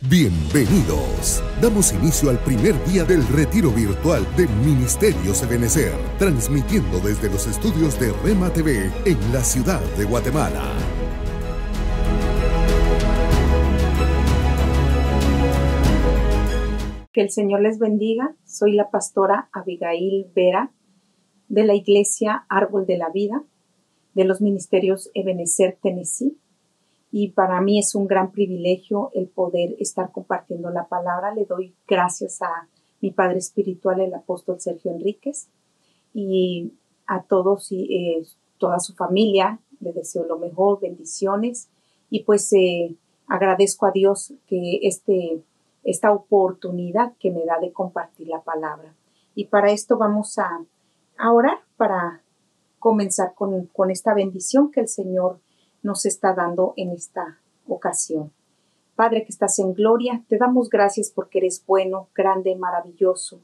Bienvenidos. Damos inicio al primer día del retiro virtual de Ministerios Ebenecer, transmitiendo desde los estudios de Rema TV en la ciudad de Guatemala. Que el Señor les bendiga. Soy la pastora Abigail Vera de la Iglesia Árbol de la Vida de los Ministerios Ebenecer, Tennessee. Y para mí es un gran privilegio el poder estar compartiendo la palabra. Le doy gracias a mi Padre Espiritual, el apóstol Sergio Enríquez, y a todos y toda su familia. Le deseo lo mejor, bendiciones. Y pues agradezco a Dios que esta oportunidad que me da de compartir la palabra. Y para esto vamos a orar para comenzar con esta bendición que el Señor nos está dando en esta ocasión. Padre que estás en gloria, te damos gracias porque eres bueno, grande, maravilloso.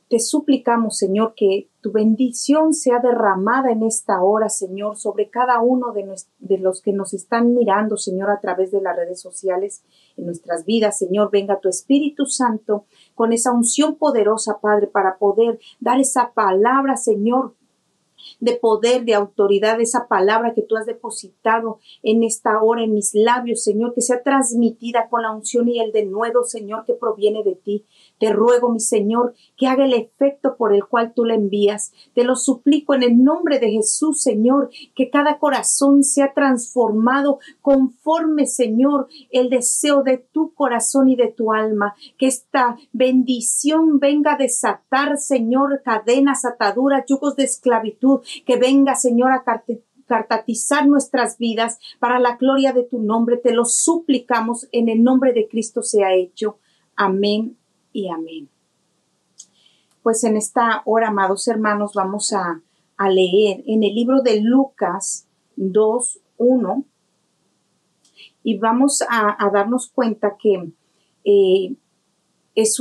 Te suplicamos, Señor, que tu bendición sea derramada en esta hora, Señor, sobre cada uno de los que nos están mirando, Señor, a través de las redes sociales, en nuestras vidas. Señor, venga tu Espíritu Santo con esa unción poderosa, Padre, para poder dar esa palabra, Señor, de poder, de autoridad, esa palabra que tú has depositado en esta hora en mis labios, Señor, que sea transmitida con la unción y el denuedo, Señor, que proviene de ti. Te ruego, mi Señor, que haga el efecto por el cual tú la envías. Te lo suplico en el nombre de Jesús, Señor, que cada corazón sea transformado conforme, Señor, el deseo de tu corazón y de tu alma. Que esta bendición venga a desatar, Señor, cadenas, ataduras, yugos de esclavitud. Que venga, Señor, a cartatizar nuestras vidas para la gloria de tu nombre. Te lo suplicamos en el nombre de Cristo sea hecho. Amén y amén. Pues en esta hora, amados hermanos, vamos a leer en el libro de Lucas 2:1 y vamos a darnos cuenta que es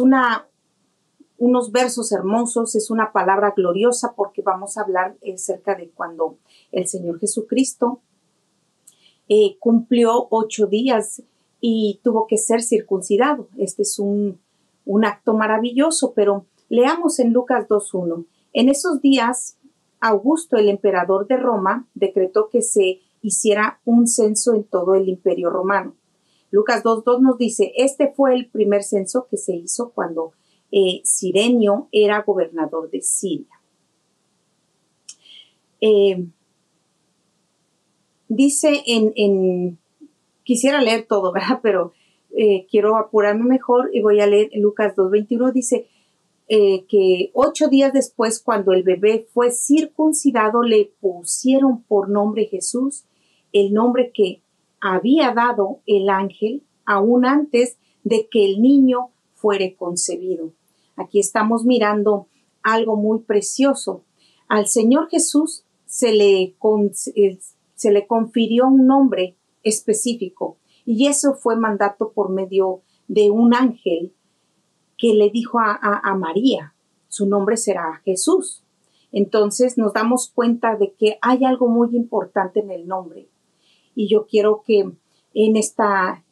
unos versos hermosos, es una palabra gloriosa porque vamos a hablar acerca de cuando el Señor Jesucristo cumplió 8 días y tuvo que ser circuncidado. Este es un acto maravilloso, pero leamos en Lucas 2:1. En esos días, Augusto, el emperador de Roma, decretó que se hiciera un censo en todo el imperio romano. Lucas 2:2 nos dice, este fue el primer censo que se hizo cuando Cirenio era gobernador de Siria. Dice quisiera leer todo, ¿verdad? Pero quiero apurarme mejor y voy a leer Lucas 2:21. Dice que 8 días después, cuando el bebé fue circuncidado, le pusieron por nombre Jesús, el nombre que había dado el ángel aún antes de que el niño fuere concebido. Aquí estamos mirando algo muy precioso. Al Señor Jesús se le confirió un nombre específico y eso fue mandato por medio de un ángel que le dijo a María, su nombre será Jesús. Entonces nos damos cuenta de que hay algo muy importante en el nombre y yo quiero que en esta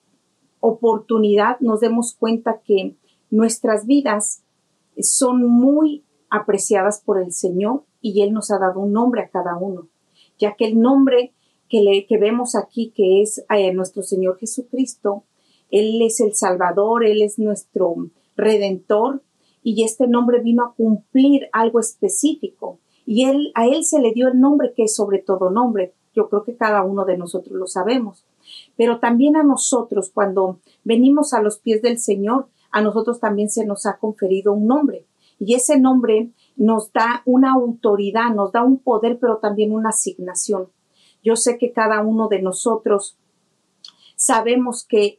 oportunidad nos demos cuenta que nuestras vidas son muy apreciadas por el Señor y Él nos ha dado un nombre a cada uno, ya que el nombre que vemos aquí, que es nuestro Señor Jesucristo, Él es el Salvador, Él es nuestro Redentor y este nombre vino a cumplir algo específico y a Él se le dio el nombre que es sobre todo nombre. Yo creo que cada uno de nosotros lo sabemos, pero también a nosotros cuando venimos a los pies del Señor, a nosotros también se nos ha conferido un nombre y ese nombre nos da una autoridad, nos da un poder, pero también una asignación. Yo sé que cada uno de nosotros sabemos que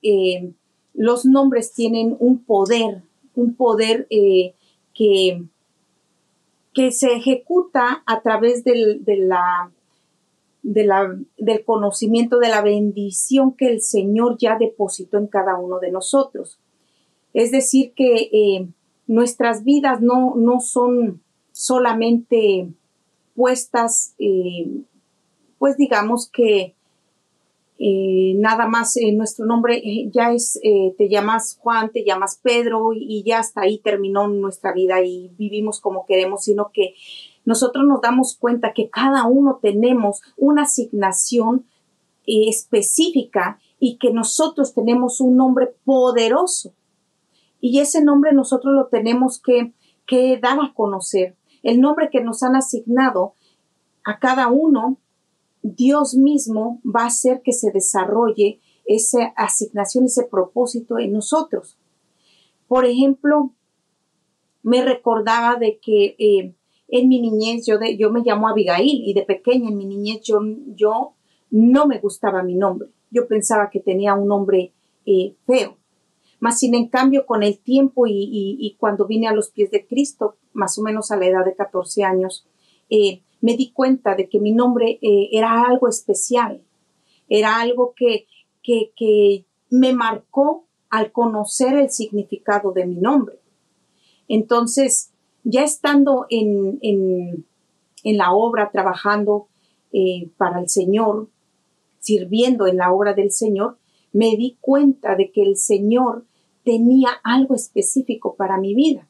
los nombres tienen un poder que se ejecuta a través del conocimiento de la bendición que el Señor ya depositó en cada uno de nosotros. Es decir, que nuestras vidas no son solamente puestas, pues digamos que nada más nuestro nombre ya es, te llamas Juan, te llamas Pedro y ya hasta ahí terminó nuestra vida y vivimos como queremos, sino que nosotros nos damos cuenta que cada uno tenemos una asignación específica y que nosotros tenemos un nombre poderoso y ese nombre nosotros lo tenemos que dar a conocer. El nombre que nos han asignado a cada uno, Dios mismo va a hacer que se desarrolle esa asignación, ese propósito en nosotros. Por ejemplo, me recordaba de que en mi niñez, yo me llamo Abigail y de pequeña en mi niñez yo no me gustaba mi nombre. Yo pensaba que tenía un nombre feo. Más sin en cambio con el tiempo y cuando vine a los pies de Cristo, más o menos a la edad de 14 años, me di cuenta de que mi nombre era algo especial, era algo que me marcó al conocer el significado de mi nombre. Entonces, ya estando en la obra, trabajando para el Señor, sirviendo en la obra del Señor, me di cuenta de que el Señor tenía algo específico para mi vida.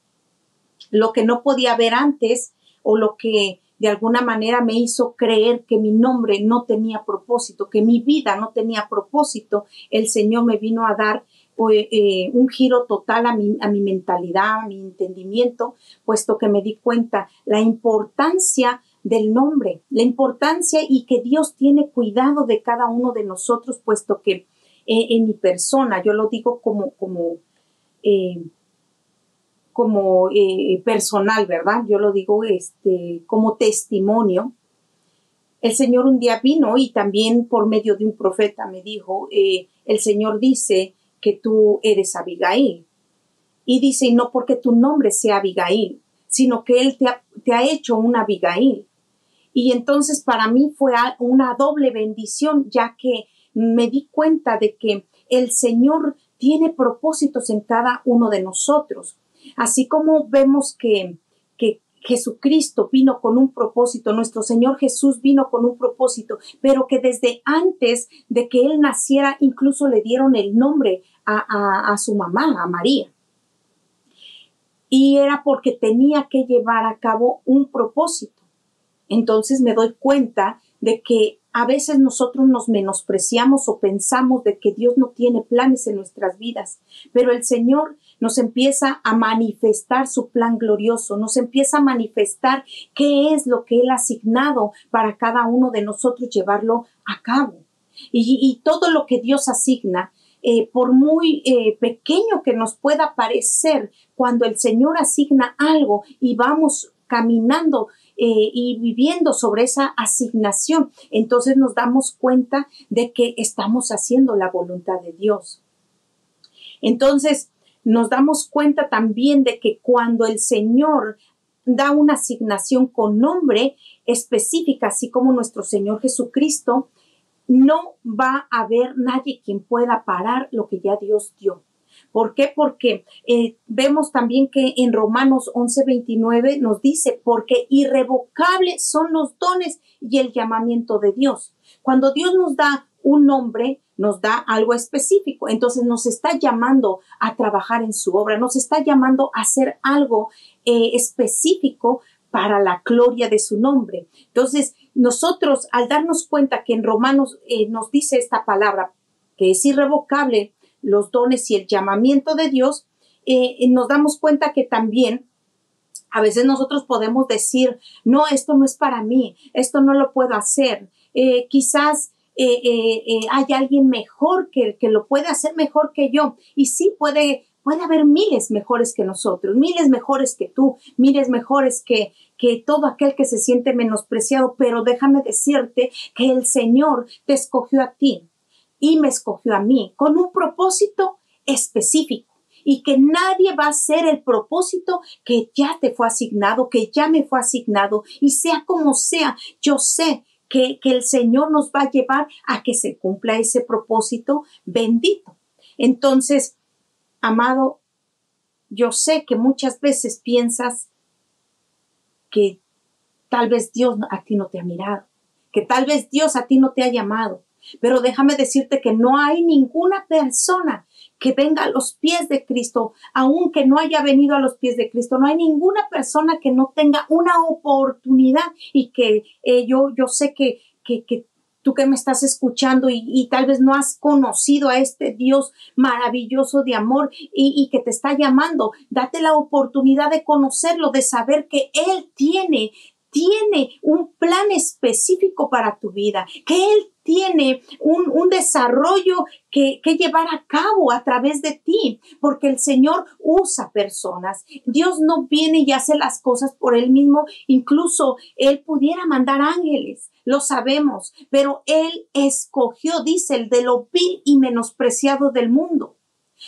Lo que no podía ver antes o lo que de alguna manera me hizo creer que mi nombre no tenía propósito, que mi vida no tenía propósito, el Señor me vino a dar un giro total a mi mentalidad, a mi entendimiento, puesto que me di cuenta la importancia del nombre, la importancia y que Dios tiene cuidado de cada uno de nosotros, puesto que en mi persona, yo lo digo como personal, ¿verdad? Yo lo digo como testimonio. El Señor un día vino y también por medio de un profeta me dijo, el Señor dice que tú eres Abigail. Y dice, y no porque tu nombre sea Abigail, sino que Él te ha hecho una Abigail. Y entonces para mí fue una doble bendición, ya que me di cuenta de que el Señor tiene propósitos en cada uno de nosotros. Así como vemos que Jesucristo vino con un propósito, nuestro Señor Jesús vino con un propósito, pero que desde antes de que Él naciera, incluso le dieron el nombre a su mamá, a María. Y era porque tenía que llevar a cabo un propósito. Entonces me doy cuenta de que a veces nosotros nos menospreciamos o pensamos de que Dios no tiene planes en nuestras vidas, pero el Señor nos empieza a manifestar su plan glorioso, nos empieza a manifestar qué es lo que Él ha asignado para cada uno de nosotros llevarlo a cabo. Y todo lo que Dios asigna, por muy pequeño que nos pueda parecer, cuando el Señor asigna algo y vamos caminando y viviendo sobre esa asignación, entonces nos damos cuenta de que estamos haciendo la voluntad de Dios. Entonces nos damos cuenta también de que cuando el Señor da una asignación con nombre específica, así como nuestro Señor Jesucristo, no va a haber nadie quien pueda parar lo que ya Dios dio. ¿Por qué? Porque vemos también que en Romanos 11:29 nos dice, porque irrevocables son los dones y el llamamiento de Dios. Cuando Dios nos da un nombre, nos da algo específico, entonces nos está llamando a trabajar en su obra, nos está llamando a hacer algo específico para la gloria de su nombre. Entonces, nosotros al darnos cuenta que en Romanos nos dice esta palabra, que es irrevocable los dones y el llamamiento de Dios, nos damos cuenta que también a veces nosotros podemos decir, no, esto no es para mí, esto no lo puedo hacer, quizás hay alguien mejor que lo puede hacer mejor que yo, y sí puede haber miles mejores que nosotros, miles mejores que tú, miles mejores que todo aquel que se siente menospreciado, pero déjame decirte que el Señor te escogió a ti y me escogió a mí con un propósito específico y que nadie va a hacer el propósito que ya te fue asignado, que ya me fue asignado, y sea como sea, yo sé que el Señor nos va a llevar a que se cumpla ese propósito bendito. Entonces, amado, yo sé que muchas veces piensas que tal vez Dios a ti no te ha mirado, que tal vez Dios a ti no te ha llamado, Pero déjame decirte que no hay ninguna persona que venga a los pies de Cristo, aunque no haya venido a los pies de Cristo. No hay ninguna persona que no tenga una oportunidad y que yo sé que tú que me estás escuchando y tal vez no has conocido a este Dios maravilloso de amor y que te está llamando, date la oportunidad de conocerlo, de saber que Él tiene un plan específico para tu vida, que Él tiene un desarrollo que llevar a cabo a través de ti, porque el Señor usa personas. Dios no viene y hace las cosas por Él mismo. Incluso Él pudiera mandar ángeles, lo sabemos, pero Él escogió, dice, el de lo vil y menospreciado del mundo,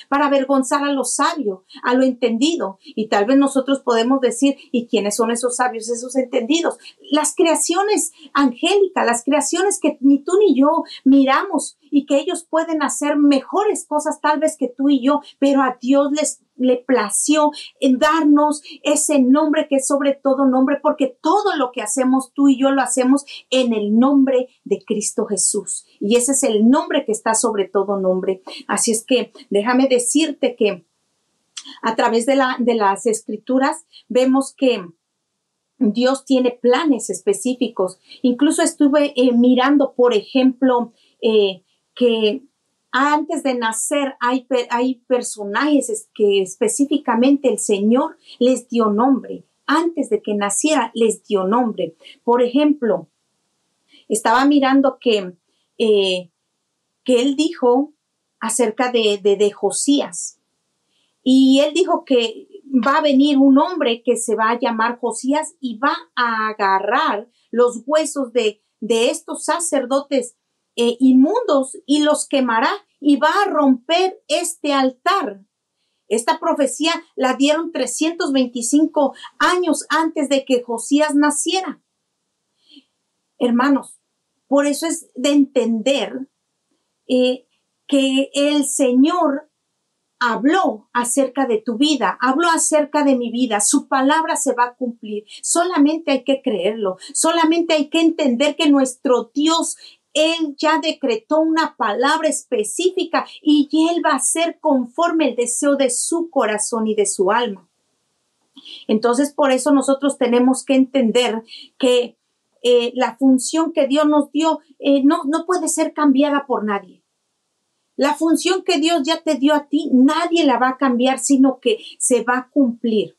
para avergonzar a lo sabio, a lo entendido. Y tal vez nosotros podemos decir, ¿y quiénes son esos sabios, esos entendidos? Las creaciones angélicas, las creaciones que ni tú ni yo miramos y que ellos pueden hacer mejores cosas tal vez que tú y yo, pero a Dios le plació en darnos ese nombre que es sobre todo nombre, porque todo lo que hacemos tú y yo lo hacemos en el nombre de Cristo Jesús. Y ese es el nombre que está sobre todo nombre. Así es que déjame decirte que a través de las escrituras vemos que Dios tiene planes específicos. Incluso estuve mirando, por ejemplo, que antes de nacer hay personajes que específicamente el Señor les dio nombre. Antes de que naciera les dio nombre. Por ejemplo, estaba mirando que Él dijo acerca de Josías. Y Él dijo que va a venir un hombre que se va a llamar Josías y va a agarrar los huesos de estos sacerdotes inmundos y los quemará y va a romper este altar. Esta profecía la dieron 325 años antes de que Josías naciera. Hermanos, por eso es de entender que el Señor habló acerca de tu vida, habló acerca de mi vida, su palabra se va a cumplir. Solamente hay que creerlo, solamente hay que entender que nuestro Dios, Él ya decretó una palabra específica y Él va a hacer conforme el deseo de su corazón y de su alma. Entonces, por eso nosotros tenemos que entender que la función que Dios nos dio no puede ser cambiada por nadie. La función que Dios ya te dio a ti, nadie la va a cambiar, sino que se va a cumplir.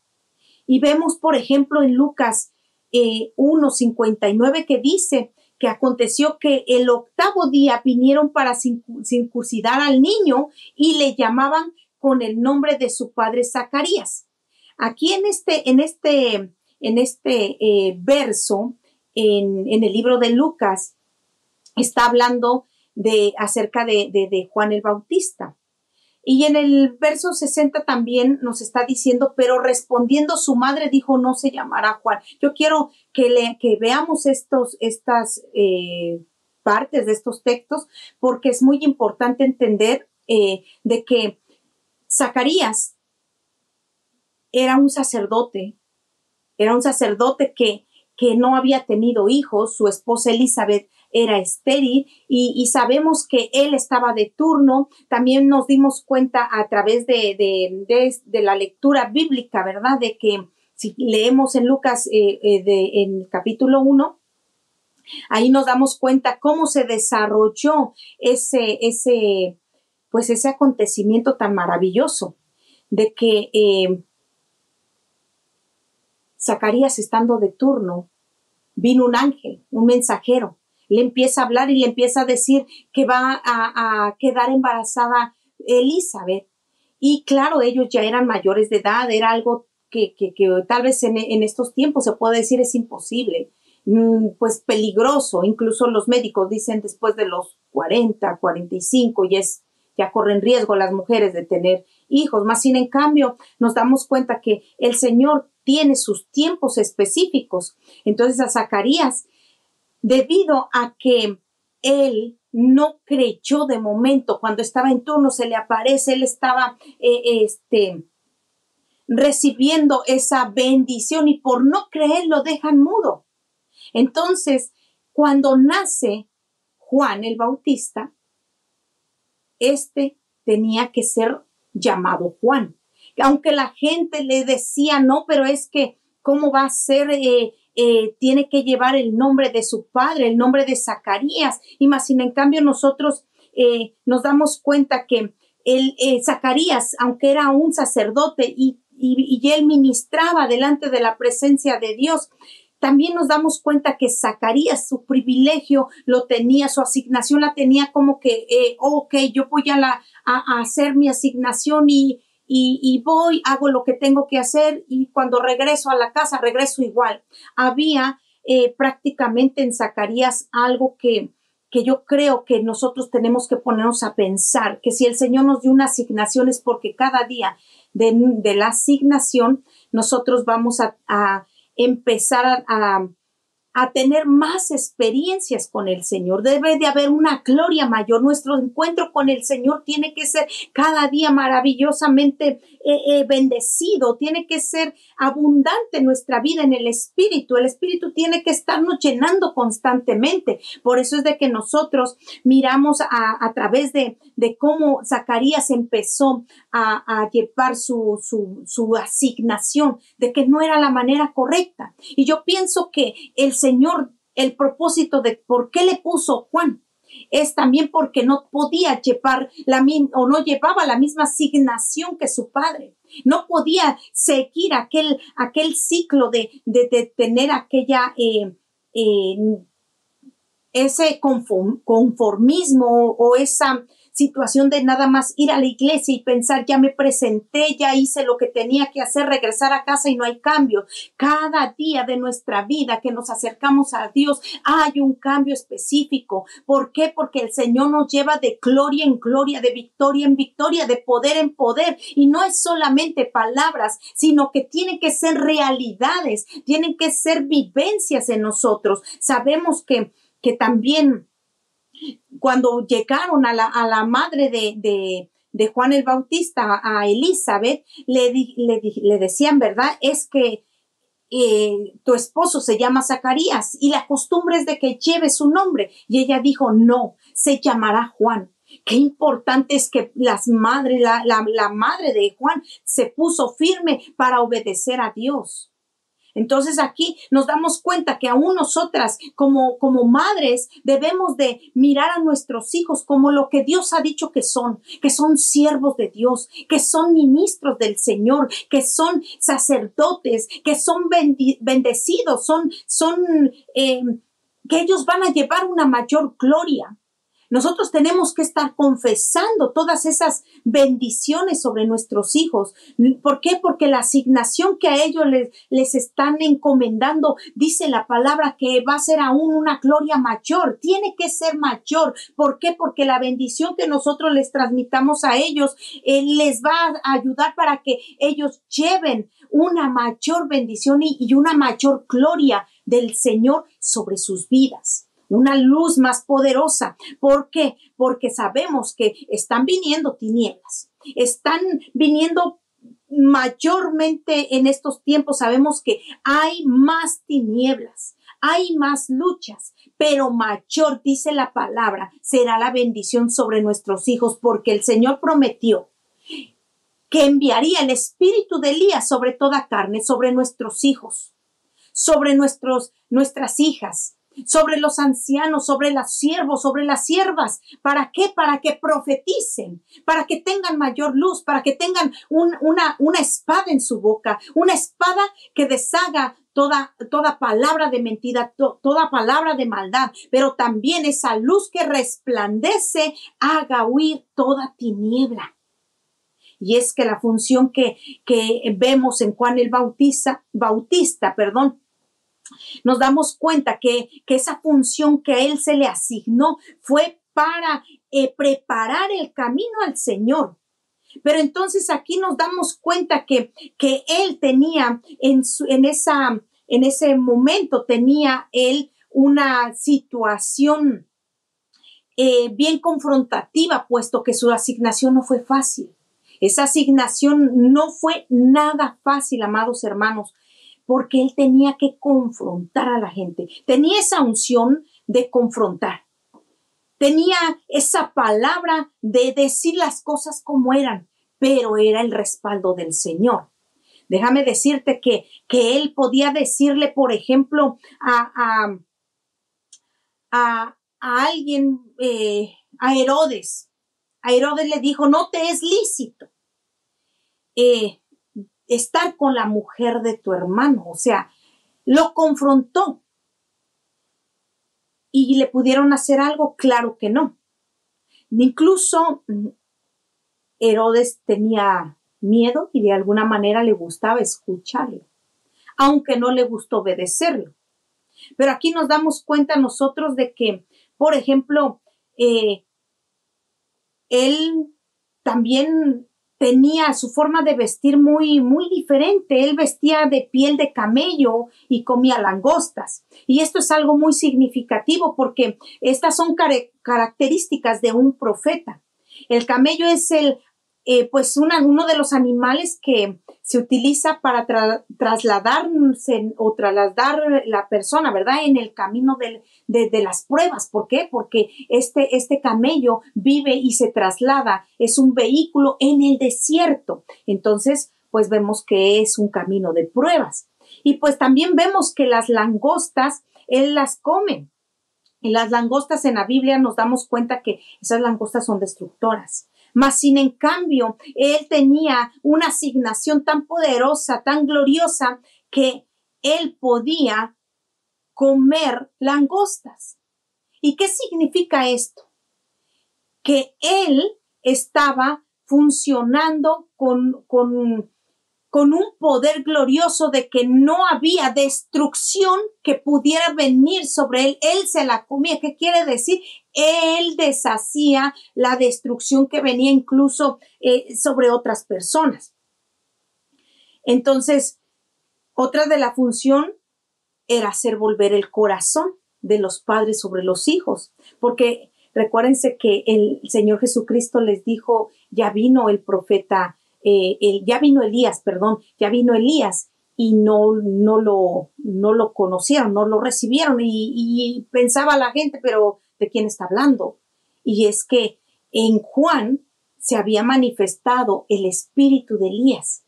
Y vemos, por ejemplo, en Lucas 1:59 que dice que aconteció que el 8º día vinieron para circuncidar al niño y le llamaban con el nombre de su padre Zacarías. Aquí en este verso, en el libro de Lucas, está hablando acerca de Juan el Bautista. Y en el verso 60 también nos está diciendo, pero respondiendo su madre dijo, no se llamará Juan. Yo quiero que veamos estas partes de estos textos, porque es muy importante entender de que Zacarías era un sacerdote que no había tenido hijos. Su esposa Elizabeth era estéril y sabemos que él estaba de turno. También nos dimos cuenta a través de la lectura bíblica, ¿verdad? De que si leemos en Lucas en el capítulo 1, ahí nos damos cuenta cómo se desarrolló ese acontecimiento tan maravilloso de que Zacarías, estando de turno, vino un ángel, un mensajero, le empieza a hablar y le empieza a decir que va a quedar embarazada Elizabeth. Y claro, ellos ya eran mayores de edad, era algo que tal vez en estos tiempos se puede decir es imposible, pues peligroso. Incluso los médicos dicen después de los 40, 45, ya corren riesgo las mujeres de tener hijos. Más sin en cambio, nos damos cuenta que el Señor tiene sus tiempos específicos. Entonces a Zacarías, debido a que él no creyó de momento, cuando estaba en turno se le aparece, él estaba recibiendo esa bendición y por no creer lo dejan mudo. Entonces, cuando nace Juan el Bautista, tenía que ser llamado Juan. Aunque la gente le decía, no, pero es que, ¿cómo va a ser? Tiene que llevar el nombre de su padre, el nombre de Zacarías. Y más, sin en cambio, nosotros nos damos cuenta que Zacarías, aunque era un sacerdote y él ministraba delante de la presencia de Dios, también nos damos cuenta que Zacarías, su privilegio lo tenía, su asignación la tenía como que, ok, yo voy a hacer mi asignación y voy, hago lo que tengo que hacer y cuando regreso a la casa, regreso igual. Había prácticamente en Zacarías algo que yo creo que nosotros tenemos que ponernos a pensar, que si el Señor nos dio una asignación es porque cada día de la asignación nosotros vamos a empezar a tener más experiencias con el Señor. Debe de haber una gloria mayor. Nuestro encuentro con el Señor tiene que ser cada día maravillosamente bendecido. Tiene que ser abundante nuestra vida en el Espíritu. El Espíritu tiene que estarnos llenando constantemente. Por eso es de que nosotros miramos a través de cómo Zacarías empezó a llevar su asignación, de que no era la manera correcta. Y yo pienso que el Señor, el propósito de por qué le puso Juan, es también porque no podía llevar no llevaba la misma asignación que su padre. No podía seguir aquel ciclo de tener aquella ese conformismo o esa situación de nada más ir a la iglesia y pensar, ya me presenté, ya hice lo que tenía que hacer, regresar a casa y no hay cambio. Cada día de nuestra vida que nos acercamos a Dios hay un cambio específico. ¿Por qué? Porque el Señor nos lleva de gloria en gloria, de victoria en victoria, de poder en poder. Y no es solamente palabras, sino que tienen que ser realidades, tienen que ser vivencias en nosotros. Sabemos que también cuando llegaron a la madre de Juan el Bautista, a Elizabeth, le decían, ¿verdad? Es que tu esposo se llama Zacarías y la costumbre es de que lleve su nombre. Y ella dijo, no, se llamará Juan. Qué importante es que la madre de Juan se puso firme para obedecer a Dios. Entonces aquí nos damos cuenta que aún nosotras como madres debemos de mirar a nuestros hijos como lo que Dios ha dicho que son siervos de Dios, que son ministros del Señor, que son sacerdotes, que son bendecidos, que ellos van a llevar una mayor gloria. Nosotros tenemos que estar confesando todas esas bendiciones sobre nuestros hijos. ¿Por qué? Porque la asignación que a ellos les están encomendando, dice la palabra que va a ser aún una gloria mayor. Tiene que ser mayor. ¿Por qué? Porque la bendición que nosotros les transmitamos a ellos les va a ayudar para que ellos lleven una mayor bendición y una mayor gloria del Señor sobre sus vidas. Una luz más poderosa. ¿Por qué? Porque sabemos que están viniendo tinieblas. Están viniendo mayormente en estos tiempos. Sabemos que hay más tinieblas, hay más luchas, pero mayor, dice la palabra, será la bendición sobre nuestros hijos, porque el Señor prometió que enviaría el espíritu de Elías sobre toda carne, sobre nuestros hijos, sobre nuestras hijas, sobre los ancianos, sobre los siervos, sobre las siervas. ¿Para qué? Para que profeticen, para que tengan mayor luz, para que tengan una espada en su boca, una espada que deshaga toda palabra de mentira, toda palabra de maldad, pero también esa luz que resplandece haga huir toda tiniebla. Y es que la función que vemos en Juan el Bautista, nos damos cuenta que esa función que a él se le asignó fue para preparar el camino al Señor. Pero entonces aquí nos damos cuenta que él tenía en ese momento tenía él una situación bien confrontativa, puesto que su asignación no fue fácil. Esa asignación no fue nada fácil, amados hermanos, porque él tenía que confrontar a la gente. Tenía esa unción de confrontar. tenía esa palabra de decir las cosas como eran, pero era el respaldo del Señor. Déjame decirte que él podía decirle, por ejemplo, a alguien, a Herodes. A Herodes le dijo, no te es lícito estar con la mujer de tu hermano. O sea, lo confrontó. ¿Y le pudieron hacer algo? Claro que no. Incluso Herodes tenía miedo y de alguna manera le gustaba escucharlo, aunque no le gustó obedecerlo. Pero aquí nos damos cuenta nosotros de que, por ejemplo, él también tenía su forma de vestir muy, muy diferente. Él vestía de piel de camello y comía langostas. Y esto es algo muy significativo porque estas son características de un profeta. El camello es uno de los animales que se utiliza para trasladarse o trasladar la persona, ¿verdad? En el camino de las pruebas. ¿Por qué? Porque este camello vive y se traslada, es un vehículo en el desierto. Entonces, pues vemos que es un camino de pruebas. Y pues también vemos que las langostas, él las come. Y las langostas en la Biblia nos damos cuenta que esas langostas son destructoras. Mas, sin en cambio, él tenía una asignación tan poderosa, tan gloriosa, que él podía comer langostas. ¿Y qué significa esto? Que él estaba funcionando con un poder glorioso de que no había destrucción que pudiera venir sobre él. Él se la comía. ¿Qué quiere decir? Él deshacía la destrucción que venía incluso sobre otras personas. Entonces, otra de la función era hacer volver el corazón de los padres sobre los hijos, porque recuérdense que el Señor Jesucristo les dijo, ya vino el profeta, ya vino Elías y no lo conocieron, no lo recibieron y pensaba la gente, pero ¿de quién está hablando? Y es que en Juan se había manifestado el espíritu de Elías.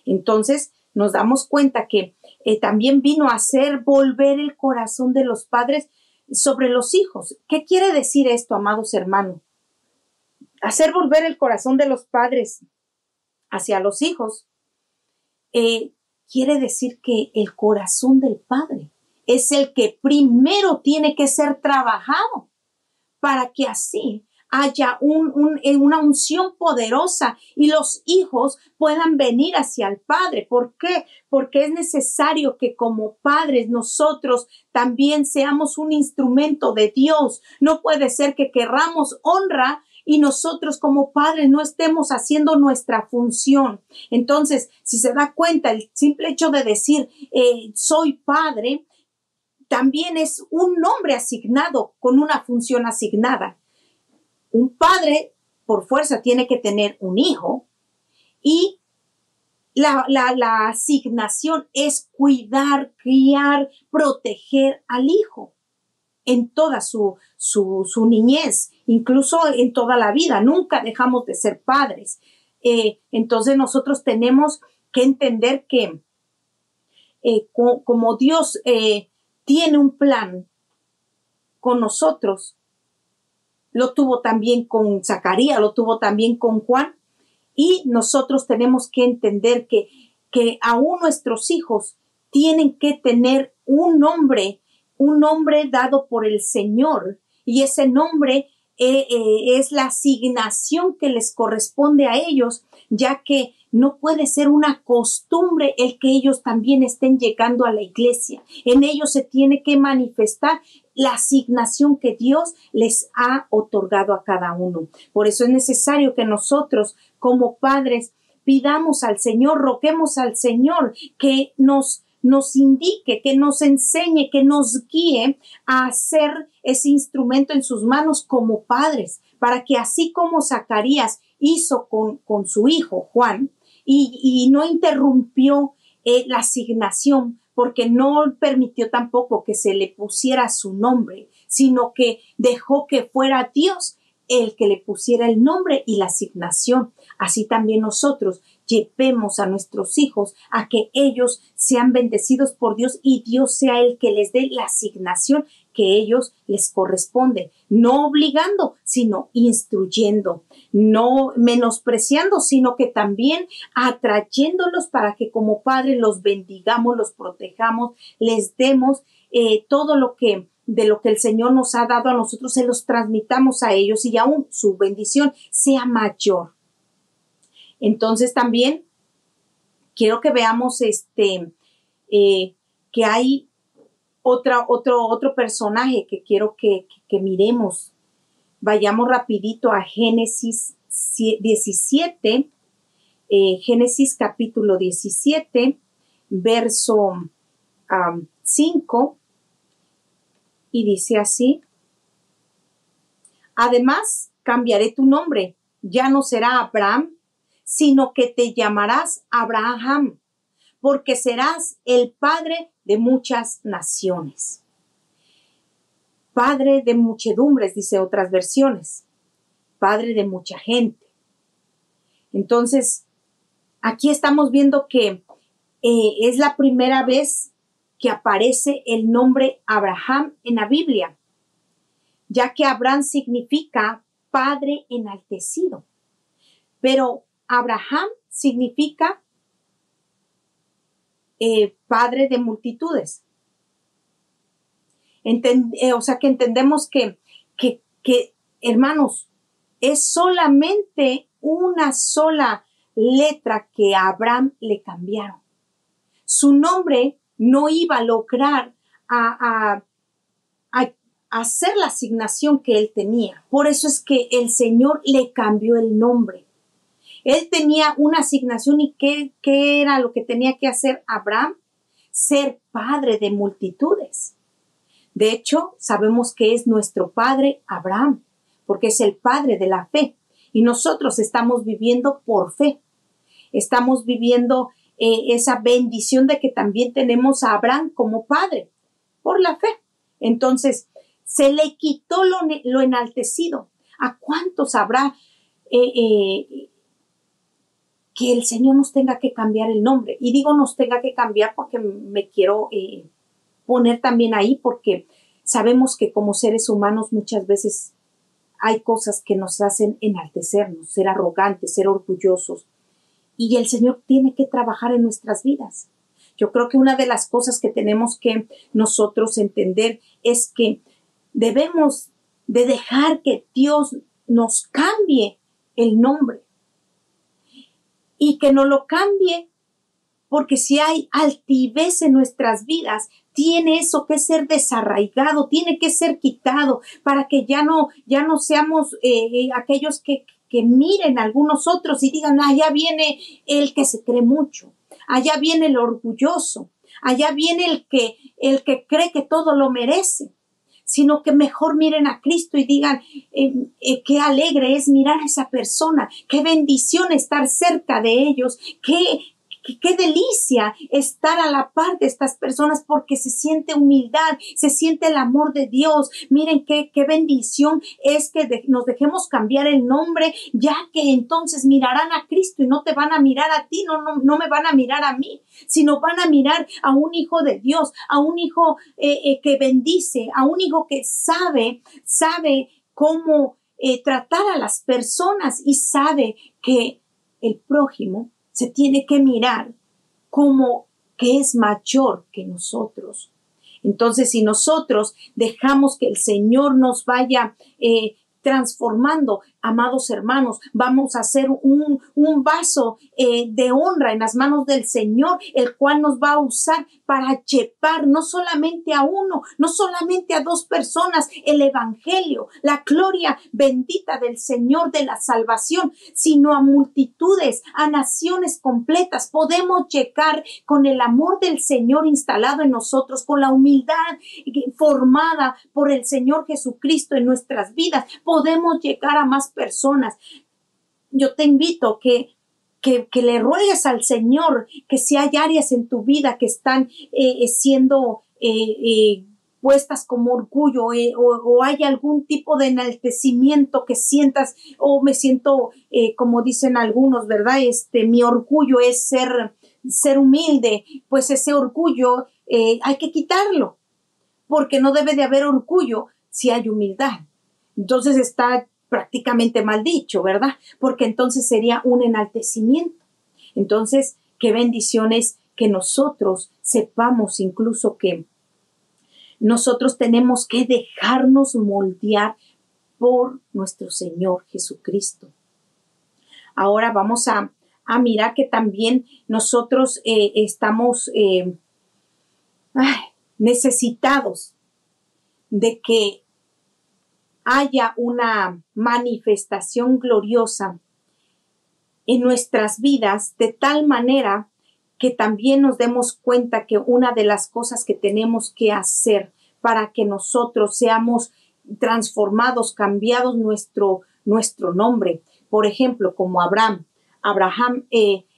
Entonces nos damos cuenta que también vino a hacer volver el corazón de los padres sobre los hijos. ¿Qué quiere decir esto, amados hermanos? Hacer volver el corazón de los padres hacia los hijos quiere decir que el corazón del padre es el que primero tiene que ser trabajado para que así haya una unción poderosa y los hijos puedan venir hacia el Padre. ¿Por qué? Porque es necesario que como padres nosotros también seamos un instrumento de Dios. No puede ser que querramos honra y nosotros como padres no estemos haciendo nuestra función. Entonces, si se da cuenta, el simple hecho de decir soy padre también es un nombre asignado con una función asignada. Un padre por fuerza tiene que tener un hijo y la asignación es cuidar, criar, proteger al hijo en toda su niñez, incluso en toda la vida. Nunca dejamos de ser padres. Entonces nosotros tenemos que entender que como Dios tiene un plan con nosotros, lo tuvo también con Zacarías, lo tuvo también con Juan, y nosotros tenemos que entender que aún nuestros hijos tienen que tener un nombre dado por el Señor, y ese nombre es la asignación que les corresponde a ellos, ya que no puede ser una costumbre el que ellos también estén llegando a la iglesia. En ellos se tiene que manifestar la asignación que Dios les ha otorgado a cada uno. Por eso es necesario que nosotros como padres pidamos al Señor, roguemos al Señor que nos indique, que nos enseñe, que nos guíe a hacer ese instrumento en sus manos como padres, para que así como Zacarías hizo con su hijo Juan y no interrumpió la asignación, porque no permitió tampoco que se le pusiera su nombre, sino que dejó que fuera Dios el que le pusiera el nombre y la asignación. Así también nosotros llevemos a nuestros hijos a que ellos sean bendecidos por Dios y Dios sea el que les dé la asignación que ellos les corresponde, no obligando, sino instruyendo, no menospreciando, sino que también atrayéndolos para que como padres los bendigamos, los protejamos, les demos todo lo que de lo que el Señor nos ha dado a nosotros, se los transmitamos a ellos y aún su bendición sea mayor. Entonces también quiero que veamos que hay otro personaje que quiero que miremos. Vayamos rapidito a Génesis 17, Génesis capítulo 17, verso 5. Y dice así: además, cambiaré tu nombre, ya no será Abraham, sino que te llamarás Abraham, porque serás el padre de muchas naciones. Padre de muchedumbres, dice otras versiones, padre de mucha gente. Entonces, aquí estamos viendo que es la primera vez que aparece el nombre Abraham en la Biblia, ya que Abraham significa padre enaltecido, pero Abraham significa padre de multitudes. O sea que entendemos que, hermanos, es solamente una sola letra que a Abraham le cambiaron. Su nombre no iba a lograr a hacer la asignación que él tenía. Por eso es que el Señor le cambió el nombre. Él tenía una asignación y ¿qué era lo que tenía que hacer Abraham? Ser padre de multitudes. De hecho, sabemos que es nuestro padre Abraham, porque es el padre de la fe. Y nosotros estamos viviendo por fe. Estamos viviendo esa bendición de que también tenemos a Abraham como padre, por la fe. Entonces, se le quitó lo enaltecido. ¿A cuántos habrá que el Señor nos tenga que cambiar el nombre? Y digo nos tenga que cambiar porque me quiero poner también ahí, porque sabemos que como seres humanos muchas veces hay cosas que nos hacen enaltecernos, ser arrogantes, ser orgullosos. Y el Señor tiene que trabajar en nuestras vidas. Yo creo que una de las cosas que tenemos que nosotros entender es que debemos de dejar que Dios nos cambie el nombre. Y que no lo cambie porque si hay altivez en nuestras vidas, tiene eso que ser desarraigado, tiene que ser quitado para que ya no seamos aquellos que miren a algunos otros y digan, allá viene el que se cree mucho, allá viene el orgulloso, allá viene el que cree que todo lo merece, sino que mejor miren a Cristo y digan, qué alegre es mirar a esa persona, qué bendición estar cerca de ellos, qué delicia estar a la par de estas personas porque se siente humildad, se siente el amor de Dios. Miren qué bendición es que nos dejemos cambiar el nombre, ya que entonces mirarán a Cristo y no te van a mirar a ti, no me van a mirar a mí, sino van a mirar a un hijo de Dios, a un hijo que bendice, a un hijo que sabe cómo tratar a las personas y sabe que el prójimo se tiene que mirar como que es mayor que nosotros. Entonces, si nosotros dejamos que el Señor nos vaya transformando, amados hermanos, vamos a hacer un vaso de honra en las manos del Señor, el cual nos va a usar para llevar no solamente a uno, no solamente a dos personas, el evangelio, la gloria bendita del Señor de la salvación, sino a multitudes, a naciones completas. Podemos llegar con el amor del Señor instalado en nosotros, con la humildad formada por el Señor Jesucristo en nuestras vidas. Podemos llegar a más personas. Yo te invito que que le ruegues al Señor que si hay áreas en tu vida que están siendo puestas como orgullo o hay algún tipo de enaltecimiento que sientas, o me siento, como dicen algunos, ¿verdad? Mi orgullo es ser humilde, pues ese orgullo hay que quitarlo, porque no debe de haber orgullo si hay humildad. Entonces está prácticamente mal dicho, ¿verdad? Porque entonces sería un enaltecimiento. Entonces, qué bendiciones que nosotros sepamos incluso que nosotros tenemos que dejarnos moldear por nuestro Señor Jesucristo. Ahora vamos a mirar que también nosotros estamos necesitados de que haya una manifestación gloriosa en nuestras vidas, de tal manera que también nos demos cuenta que una de las cosas que tenemos que hacer para que nosotros seamos transformados, cambiados nuestro nombre. Por ejemplo, como Abraham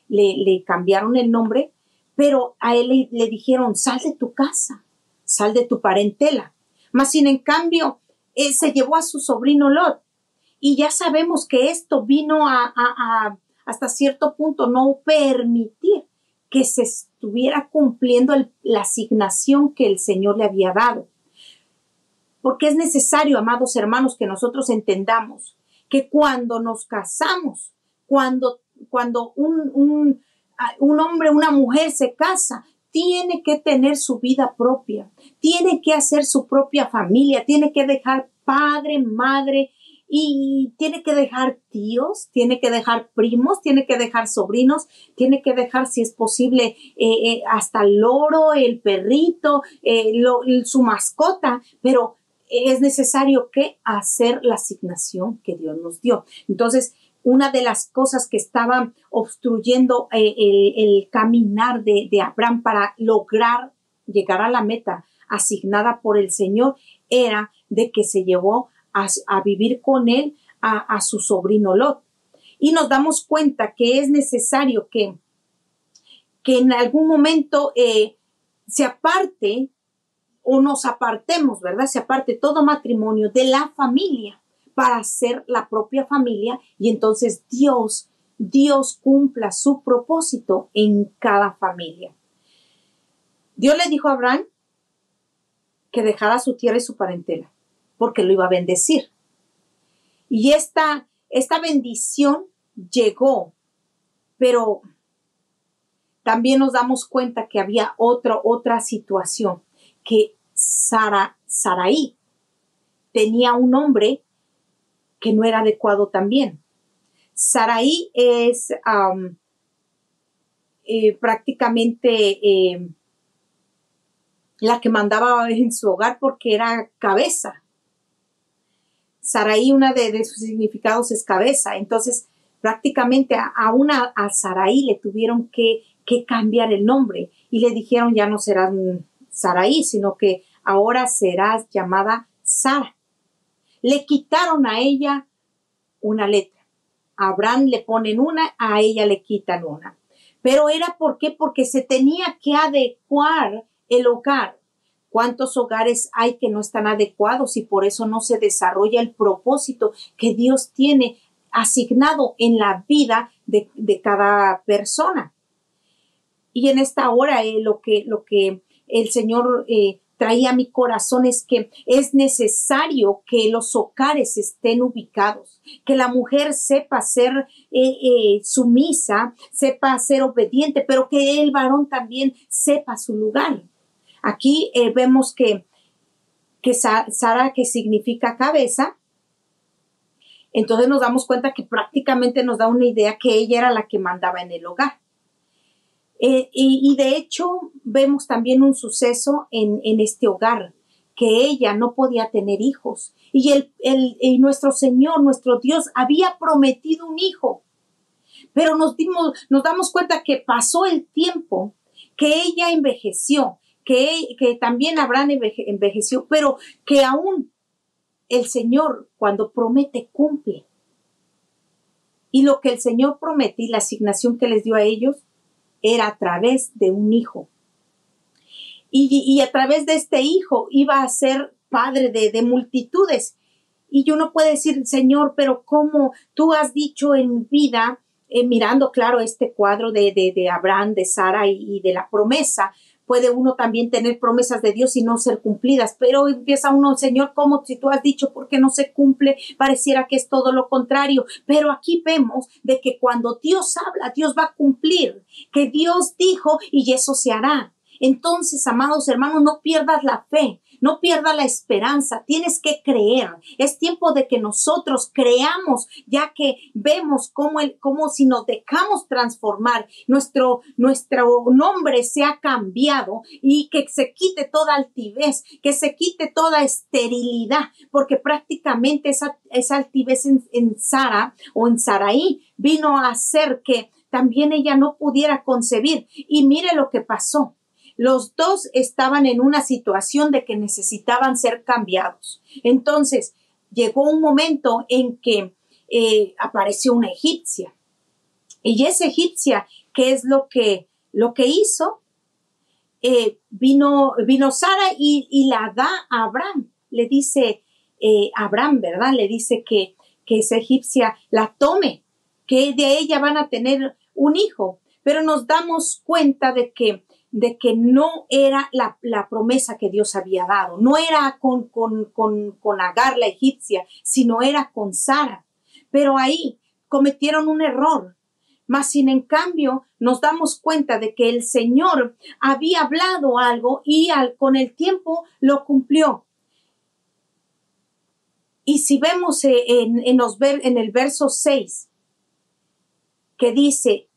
le cambiaron el nombre, pero a él le dijeron, sal de tu casa, sal de tu parentela. Mas sin en cambio, se llevó a su sobrino Lot. Y ya sabemos que esto vino hasta cierto punto no permitir que se estuviera cumpliendo la asignación que el Señor le había dado. Porque es necesario, amados hermanos, que nosotros entendamos que cuando nos casamos, cuando un hombre, una mujer se casa, tiene que tener su vida propia, tiene que hacer su propia familia, tiene que dejar padre, madre, y tiene que dejar tíos, tiene que dejar primos, tiene que dejar sobrinos, tiene que dejar, si es posible, hasta el loro, el perrito, su mascota, pero es necesario que hacer la asignación que Dios nos dio. Entonces, una de las cosas que estaba obstruyendo el caminar de Abraham para lograr llegar a la meta asignada por el Señor era de que se llevó a vivir con él a su sobrino Lot. Y nos damos cuenta que es necesario que en algún momento se aparte o nos apartemos, ¿verdad? Se aparte todo matrimonio de la familia para hacer la propia familia y entonces Dios cumpla su propósito en cada familia. Dios le dijo a Abraham que dejara su tierra y su parentela, porque lo iba a bendecir. Y esta bendición llegó, pero también nos damos cuenta que había otra situación, que Sarai tenía un nombre que no era adecuado también. Sarai es prácticamente la que mandaba en su hogar porque era cabeza. Sarai, una de sus significados es cabeza. Entonces, prácticamente a Sarai le tuvieron que cambiar el nombre y le dijeron ya no serás Sarai, sino que ahora serás llamada Sara. Le quitaron a ella una letra. A Abraham le ponen una, a ella le quitan una. Pero era ¿por qué? Porque se tenía que adecuar el hogar. ¿Cuántos hogares hay que no están adecuados y por eso no se desarrolla el propósito que Dios tiene asignado en la vida de cada persona? Y en esta hora lo que el Señor traía a mi corazón es que es necesario que los hogares estén ubicados, que la mujer sepa ser sumisa, sepa ser obediente, pero que el varón también sepa su lugar. Aquí vemos que Sara, que significa cabeza, entonces nos damos cuenta que prácticamente nos da una idea que ella era la que mandaba en el hogar. Y de hecho vemos también un suceso en este hogar, que ella no podía tener hijos y nuestro Señor, nuestro Dios había prometido un hijo, pero nos damos cuenta que pasó el tiempo, que ella envejeció, que también Abraham envejeció, pero que aún el Señor cuando promete cumple. Y lo que el Señor prometió y la asignación que les dio a ellos era a través de un hijo. Y a través de este hijo iba a ser padre de multitudes. Y uno puede decir, Señor, pero ¿cómo tú has dicho en mi vida, mirando, claro, este cuadro de Abraham, de Sara y de la promesa? Puede uno también tener promesas de Dios y no ser cumplidas, pero empieza uno, Señor, ¿cómo si tú has dicho por qué no se cumple? Pareciera que es todo lo contrario, pero aquí vemos de que cuando Dios habla, Dios va a cumplir, que Dios dijo y eso se hará. Entonces, amados hermanos, no pierdas la fe, no pierdas la esperanza, tienes que creer. Es tiempo de que nosotros creamos, ya que vemos cómo si nos dejamos transformar, nuestro nombre se ha cambiado y que se quite toda altivez, que se quite toda esterilidad, porque prácticamente esa altivez en Sara o en Sarai vino a hacer que también ella no pudiera concebir. Y mire lo que pasó. Los dos estaban en una situación de que necesitaban ser cambiados. Entonces, llegó un momento en que apareció una egipcia. Y esa egipcia, ¿qué es lo que hizo? Vino Sara y la da a Abraham. Le dice Abraham, ¿verdad? Le dice que esa egipcia la tome, que de ella van a tener un hijo. Pero nos damos cuenta de que no era la promesa que Dios había dado. No era con Agar, la egipcia, sino era con Sara. Pero ahí cometieron un error. Mas, sin en cambio, nos damos cuenta de que el Señor había hablado algo y con el tiempo lo cumplió. Y si vemos en el verso 6, que dice,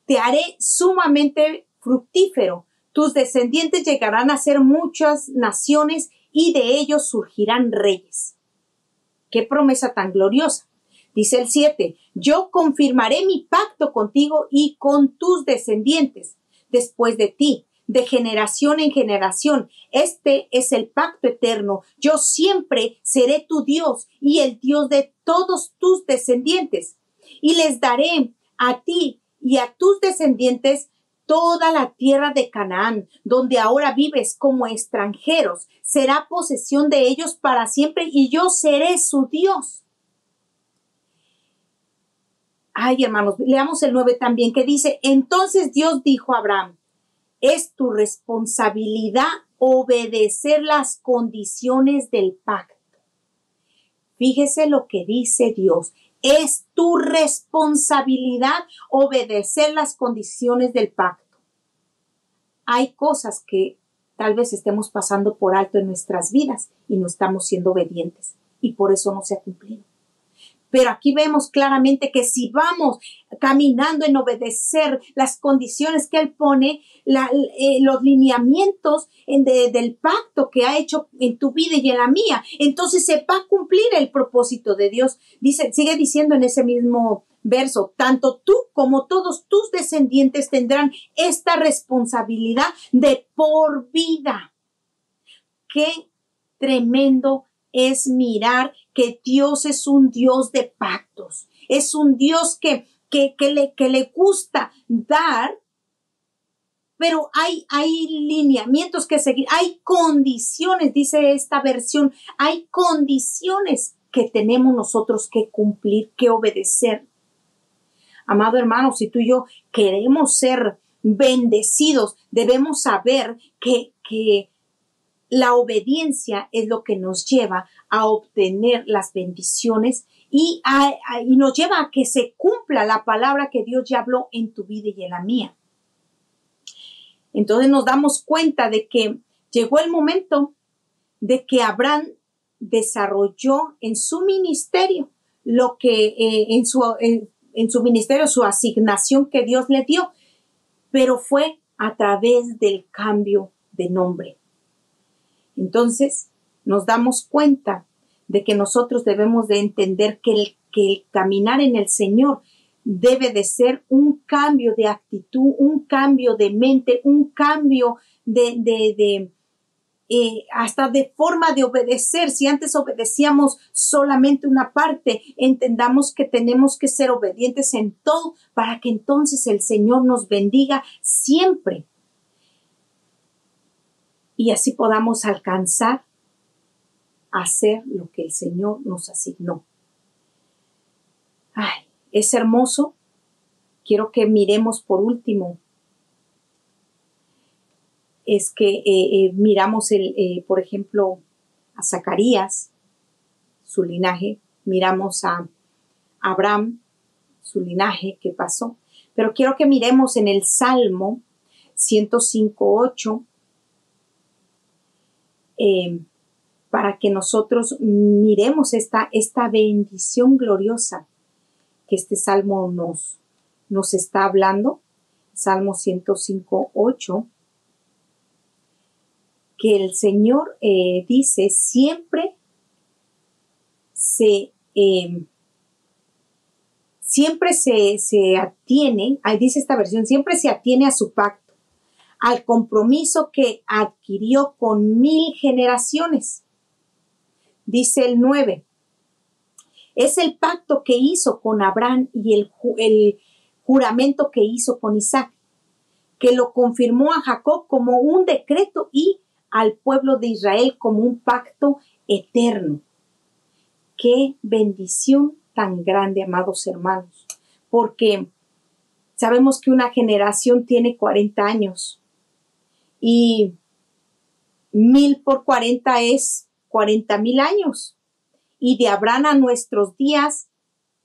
te haré sumamente fructífero, tus descendientes llegarán a ser muchas naciones y de ellos surgirán reyes. ¡Qué promesa tan gloriosa! Dice el 7, yo confirmaré mi pacto contigo y con tus descendientes después de ti, de generación en generación. Este es el pacto eterno. Yo siempre seré tu Dios y el Dios de todos tus descendientes. Y les daré a ti y a tus descendientes toda la tierra de Canaán, donde ahora vives como extranjeros. Será posesión de ellos para siempre y yo seré su Dios. Ay, hermanos, leamos el 9 también, que dice, entonces Dios dijo a Abraham, es tu responsabilidad obedecer las condiciones del pacto. Fíjese lo que dice Dios. Es tu responsabilidad obedecer las condiciones del pacto. Hay cosas que tal vez estemos pasando por alto en nuestras vidas y no estamos siendo obedientes y por eso no se ha cumplido. Pero aquí vemos claramente que si vamos caminando en obedecer las condiciones que Él pone, los lineamientos del pacto que ha hecho en tu vida y en la mía, entonces se va a cumplir el propósito de Dios. Sigue diciendo en ese mismo verso, tanto tú como todos tus descendientes tendrán esta responsabilidad de por vida. Qué tremendo es mirar que Dios es un Dios de pactos, es un Dios que le gusta dar, pero hay lineamientos que seguir, hay condiciones, dice esta versión, hay condiciones que tenemos nosotros que cumplir, que obedecer. Amado hermano, si tú y yo queremos ser bendecidos, debemos saber que la obediencia es lo que nos lleva a obtener las bendiciones y nos lleva a que se cumpla la palabra que Dios ya habló en tu vida y en la mía. Entonces nos damos cuenta de que llegó el momento de que Abraham desarrolló en su ministerio lo que en su ministerio, su asignación que Dios le dio, pero fue a través del cambio de nombre. Entonces, nos damos cuenta de que nosotros debemos de entender que el caminar en el Señor debe de ser un cambio de actitud, un cambio de mente, un cambio de hasta de forma de obedecer. Si antes obedecíamos solamente una parte, entendamos que tenemos que ser obedientes en todo para que entonces el Señor nos bendiga siempre y así podamos alcanzar a hacer lo que el Señor nos asignó. Ay, es hermoso. Quiero que miremos por último. Es que miramos, por ejemplo, a Zacarías, su linaje. Miramos a Abraham, su linaje, que pasó. Pero quiero que miremos en el Salmo 105:8, para que nosotros miremos esta bendición gloriosa que este Salmo nos está hablando. Salmo 105:8, que el Señor dice, siempre se atiene, dice esta versión, siempre se atiene a su pacto, al compromiso que adquirió con 1000 generaciones. Dice el 9, es el pacto que hizo con Abraham y el juramento que hizo con Isaac, que lo confirmó a Jacob como un decreto y al pueblo de Israel como un pacto eterno. Qué bendición tan grande, amados hermanos, porque sabemos que una generación tiene 40 años y 1000 por 40 es 40,000 años, y de Abraham a nuestros días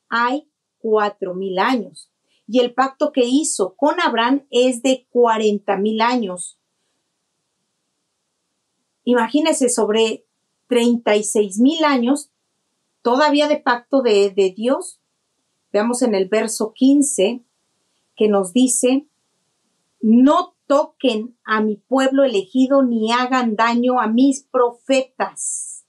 hay 4,000 años, y el pacto que hizo con Abraham es de 40,000 años. Imagínense, sobre 36,000 años todavía de pacto de Dios. Veamos en el verso 15 que nos dice, no toquen a mi pueblo elegido ni hagan daño a mis profetas.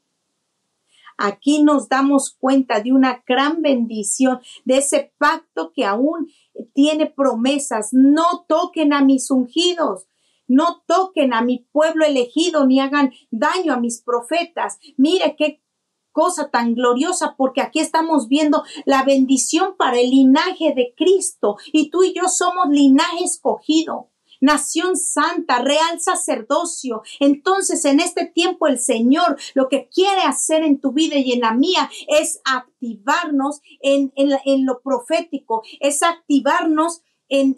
Aquí nos damos cuenta de una gran bendición, de ese pacto que aún tiene promesas. No toquen a mis ungidos. No toquen a mi pueblo elegido ni hagan daño a mis profetas. Mire qué cosa tan gloriosa, porque aquí estamos viendo la bendición para el linaje de Cristo, y tú y yo somos linaje escogido, nación santa, real sacerdocio. Entonces, en este tiempo el Señor lo que quiere hacer en tu vida y en la mía es activarnos en lo profético, es activarnos en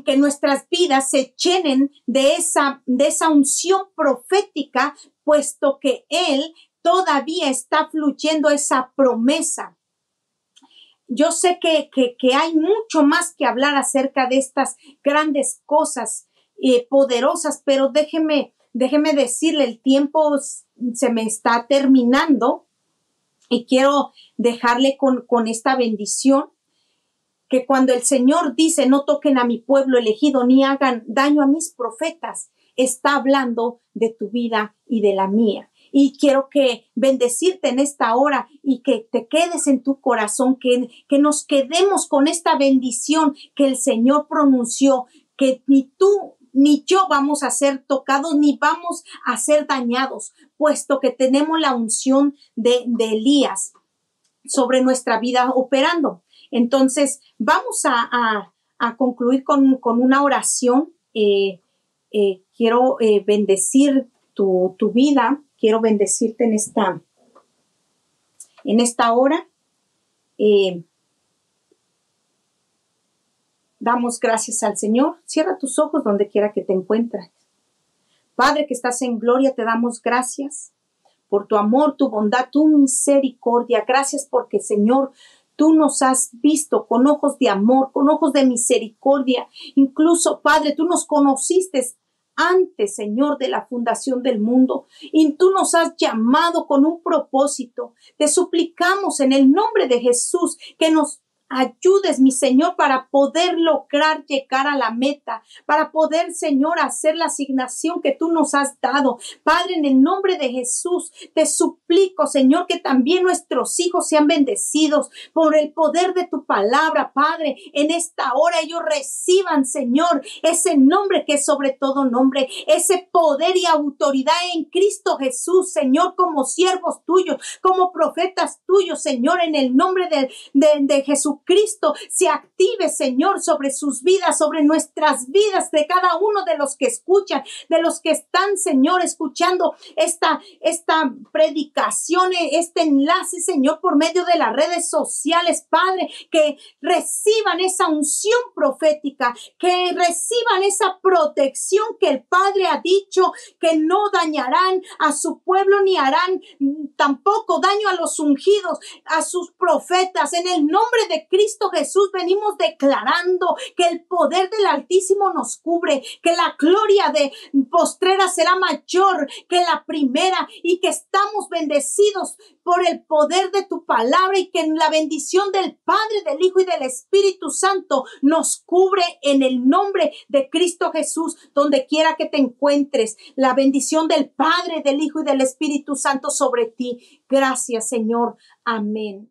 que nuestras vidas se llenen de esa unción profética, puesto que Él todavía está fluyendo esa promesa. Yo sé que hay mucho más que hablar acerca de estas grandes cosas poderosas, pero déjeme decirle, el tiempo se me está terminando y quiero dejarle con esta bendición, que cuando el Señor dice no toquen a mi pueblo elegido ni hagan daño a mis profetas, está hablando de tu vida y de la mía. Y quiero que bendecirte en esta hora y que te quedes en tu corazón, que nos quedemos con esta bendición que el Señor pronunció, que ni tú ni yo vamos a ser tocados ni vamos a ser dañados, puesto que tenemos la unción de Elías sobre nuestra vida operando. Entonces, vamos a concluir con una oración. Quiero bendecir tu vida. Quiero bendecirte en esta hora. Damos gracias al Señor. Cierra tus ojos donde quiera que te encuentres. Padre que estás en gloria, te damos gracias por tu amor, tu bondad, tu misericordia. Gracias porque, Señor, tú nos has visto con ojos de amor, con ojos de misericordia. Incluso, Padre, tú nos conociste antes, Señor, de la fundación del mundo, y tú nos has llamado con un propósito. Te suplicamos en el nombre de Jesús que nos ayudes, mi Señor, para poder lograr llegar a la meta, para poder, Señor, hacer la asignación que tú nos has dado. Padre, en el nombre de Jesús, te suplico, Señor, que también nuestros hijos sean bendecidos por el poder de tu palabra, Padre. En esta hora ellos reciban, Señor, ese nombre que es sobre todo nombre, ese poder y autoridad en Cristo Jesús, Señor, como siervos tuyos, como profetas tuyos, Señor, en el nombre de Jesucristo, se active, Señor, sobre sus vidas, sobre nuestras vidas, de cada uno de los que escuchan, de los que están, Señor, escuchando esta predicación, este enlace, Señor, por medio de las redes sociales, Padre, que reciban esa unción profética, que reciban esa protección que el Padre ha dicho, que no dañarán a su pueblo ni harán tampoco daño a los ungidos, a sus profetas. En el nombre de Cristo Jesús venimos declarando que el poder del Altísimo nos cubre, que la gloria de postrera será mayor que la primera y que estamos bendecidos por el poder de tu palabra y que la bendición del Padre, del Hijo y del Espíritu Santo nos cubre en el nombre de Cristo Jesús, donde quiera que te encuentres. La bendición del Padre, del Hijo y del Espíritu Santo sobre ti. Gracias, Señor. Amén.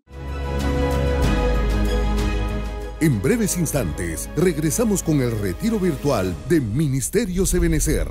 En breves instantes, regresamos con el retiro virtual de Ministerios Ebenecer.